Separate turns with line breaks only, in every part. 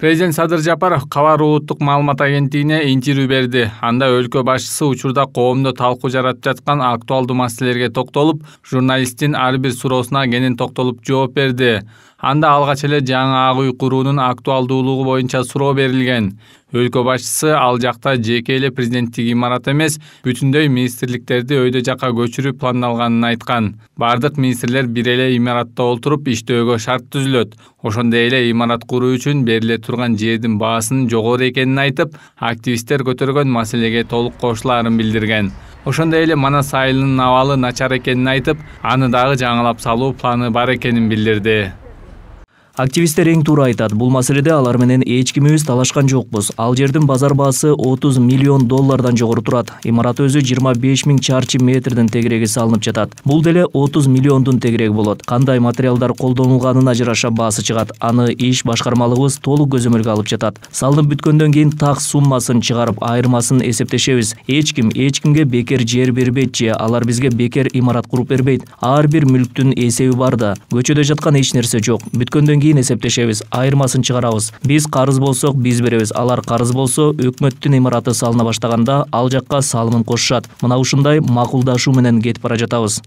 Президент Садыр Жапаров Кабар улуттук маалымат агенттигине интервью берди. Анда өлкө башчысы учурда коомдо талкуу жаратып жаткан актуалдуу маселелерге токтолуп, журналисттин ар бир суроосуна кенен токтолуп жооп берди. Анда алгач эле жаңы Ак үй куруунун актуалдуулугу боюнча суроо берилген. Өлкө башчысы ал жакта жеке эле президенттик имарат эмес, бүтүндөй министрликтерди өйдө жакка көчүрүү пландалганын айткан. Бардык министрлер бир эле имаратта олтуруп иштөөгө шарт түзүлөт. Ошондой эле имарат куруу үчүн бериле турган жердин баасынын жогору экенин айтып, активисттер көтөргөн маселеге толук кошулаарын билдирген. Ошондой эле Манас айылынын абалы начар экенин айтып, аны дагы жаңылап салуу планы бар экенин билдирди.
Активисттер эң туура айтат. Бул маселеде алар менен эч кимибиз талашкан жокпуз. Ал жердин базар баасы $30 миллион жогору турат. Имарат өзү 25 000 чарчы метрдин тегереги салынып жатат. Бул деле 30 миллиондун тегереги болот. Кандай материалдар колдонулганына жараша баасы чыгат. Аны иш башкармалыгыбыз толук көзөмөлгө алып жатат. Салынып бүткөндөн кийин так суммасын чыгарып, айырмасын эсептешебиз. Эч кимге бекер жер бербейт же алар бизге бекер имарат куруп бербейт. Ар бир мүлктүн эсеби бар да. Көчөдө жаткан эч нерсе жок. Бүткөндөн кийин эсептешебиз, айырмасын чыгарабыз. Биз карыз болсок биз беребиз, алар карыз болсо өкмөттүн имараты салына баштаганда ал жакка салымын кошушат. Мына ушундай макулдашуу менен кетип бара жатабыз.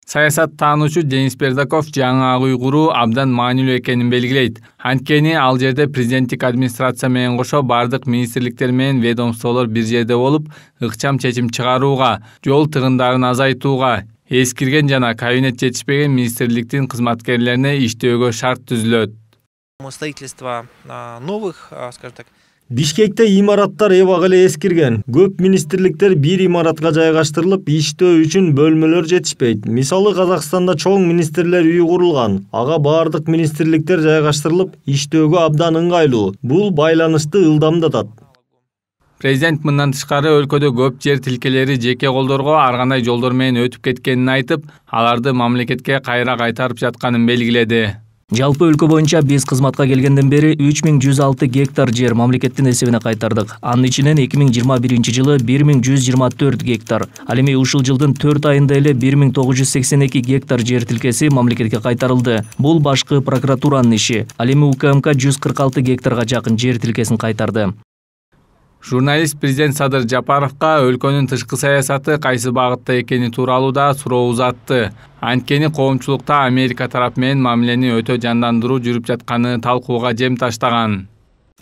Саясат таануучу Денис Пердаков жаңы Ак үй куруу абдан маанилүү экенин белгилейт. Анткени ал жерде президенттик администрация менен кошо бардык министрликтер менен ведомстволор бир жерде болуп, ыкчам чечим чыгарууга, жол тыгындарын азайтууга, эскирген жана кабинет жетишпеген министрликтин кызматкерлерине иштөөгө шарт түзүлөт.
Строительство новых, скажем так,
Бишкекте имараттар эбак эле эскирген. Көп министрликтер бир имаратка жайгаштырылып, иштөө үчүн бөлмөлөр жетишпейт. Мисалы Казакстанда чоң министрлер үйү курулган. Ага бардык министрликтер жайгаштырылып, иштөөгө абдан ыңгайлуу. Бул байланышты ылдамдатат.
Президент мындан тышкары өлкөдө көп жер тилкелери жеке колдорго ар кандай жолдор менен өтүп кеткенин айтып, аларды мамлекетке кайра кайтарып жатканын белгиледи.
Жалпы өлкө боюнча биз кызматка келгенден бери 3106 гектар жер мамлекеттин эсебине кайтардык. Анын ичинен 2021 жылы 1124 гектар. Ал эми ушул жылдын 4 айында эле 1982 гектар жер тилкеси мамлекетке кайтарылды. Бул башкы прокуратуранын иши. Ал эми УКМК 146 гектарга жакын жер тилкесин кайтарды.
Журналист президент Садыр Жапаровка өлкөнүн тышкы саясаты кайсы багытта экени тууралуу да суроо узатты. Анткени коомчулукта Америка тарапы менен мамилени өтө жандандыруу жүрүп жатканы талкууга жем таштаган.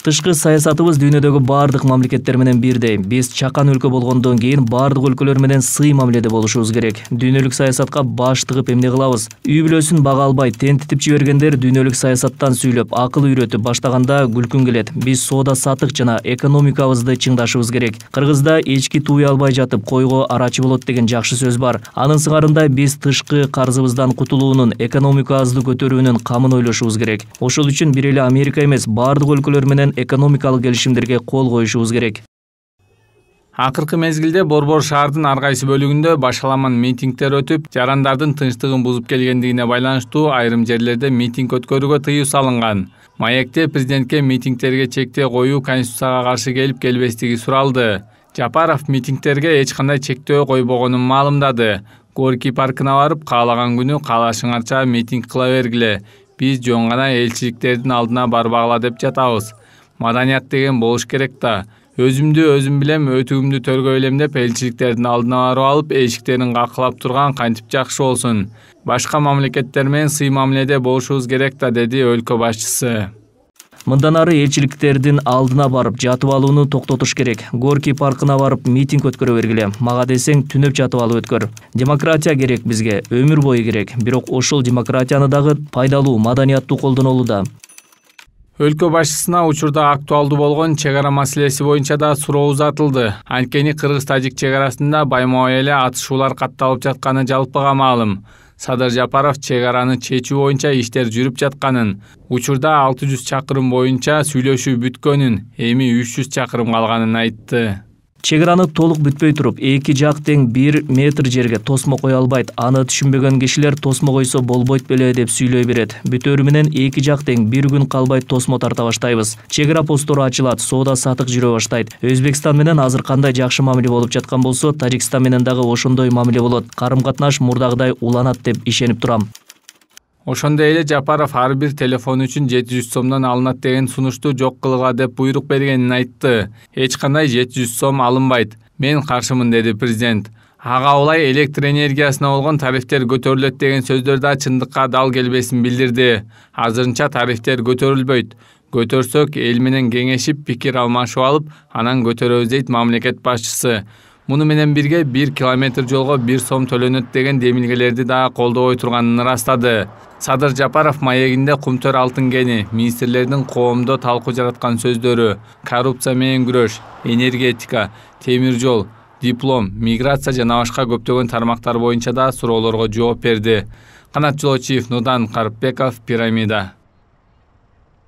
Тышкы саясатыбыз дүйнөдөгү бардык мамлекеттер менен бирдей. Биз чакан өлкө болгондон кийин бардык өлкөлөр менен сый мамиледе болушубуз керек. Дүйнөлүк саясатка баш тыгып эмне кылабыз? Үй бүлөсүн бага албай тентитип жибергендер дүйнөлүк саясаттан сүйлөп, акыл үйрөтүп баштаганда күлкүн келет. Биз соода сатык жана экономикабызды чыңдашыбыз керек. Кыргызда эчки тууй албай жатып койго арачы болот деген жакшы сөз бар. Анын сыңарында биз тышкы карзыбыздан кутулуунун, экономикабызды көтөрүүнүн камын ойлошубуз керек. Ошол үчүн бир эле Америка эмес, бардык өлкөлөр менен экономикалык келишимдерге кол коюшубуз керек.
Акыркы мезгилде Борбор шаардын ар кайсы бөлүгүндө башаламан митингдер өтүп, жарандардын тынчтыгын бузуп келгендигине байланыштуу айрым жерлерде митинг өткөрүүгө тыюу салынган. Маекте президентке митингдерге чектөө коюу конституцияга каршы келип келбестиги суралды. Жапаров митингдерге эч кандай чектөө койбогонун маалымдады. Горький паркына барып, каалаган күнү каалашыңарча митинг кыла бергиле. Биз жөн гана элчиликтердин алдына барбагыла деп жатабыз. Маданият деген болуш керек да. Өзүмдү өзүм билем, өтүгүмдү төргөй элем деп элчиликтердин алдына барып алып, эшиктерин какылап турган кантип жакшы болсун. Башка мамлекеттер менен сый мамиледе болушубуз керек да, деди өлкө башчысы.
Мындан ары элчиликтердин алдына барып жатып алууну токтотуш керек. Горький паркына барып митинг өткөрө бергиле. Мага десең түнөп жатып алып өткөр. Демократия керек бизге, өмүр бою керек. Бирок ошол демократияны дагы пайдалуу, маданияттуу колдонолу да.
Өлкө башчысына учурда актуалдуу болгон чек ара маселеси боюнча да суроо узатылды. Анткени Кыргыз-Тажик чек арасында байма-бай эле атышуулар катталып жатканы жалпыга маалым. Садыр Жапаров чек араны чечүү боюнча иштер жүрүп жатканын, учурда 600 чакырым боюнча сүйлөшүү бүткөнүн, эми 300 чакырым калганын айтты.
Чек араны толук бүтпөй туруп, эки жак тең 1 метр жерге тосмо кое албайт. Аны түшүнбөгөн кишилер тосмо койсо болбойт беле деп сүйлөй берет. Бүтөрү менен эки жак тең 1 күн калбай тосмо тарта баштайбыз. Чек ара постору ачылат, соода сатык жүрө баштайт. Өзбекстан менен азыр кандай жакшы мамиле болуп жаткан болсо, Тажикстан менен дагы ошондой мамиле болот. Карым-катнаш мурдагыдай уланат деп ишенип турам.
Ошондой эле Жапаров ар бир телефон үчүн 700 сомдон алынат деген сунушту жок кылууга деп буйрук бергенин айтты. Эч кандай 700 сом алынбайт. Мен каршымын, деди президент. Ага улай электр энергиясына болгон тарифтер көтөрүлөт деген сөздөр да чындыкка дал келбесин билдирди. Азырынча тарифтер көтөрүлбөйт. Көтөрсөк эл менен кеңешип пикир алмашып алып, анан көтөрөбүз дейт мамлекет башчысы. Муну менен бирге 1 километр жолго 1 сом төлөнөт деген демилгелерди да колдобой турганын ырастады. Садыр Жапаров маегинде Кумтөр алтын кени, министрлердин коомдо талкуу жараткан сөздөрү, коррупция менен күрөш, энергетика, темир жол, диплом, миграция жана башка көптөгөн тармактар боюнча да суроолорго жооп берди. Канат Жолочиев, Нурдан Карыпбеков, Пирамида.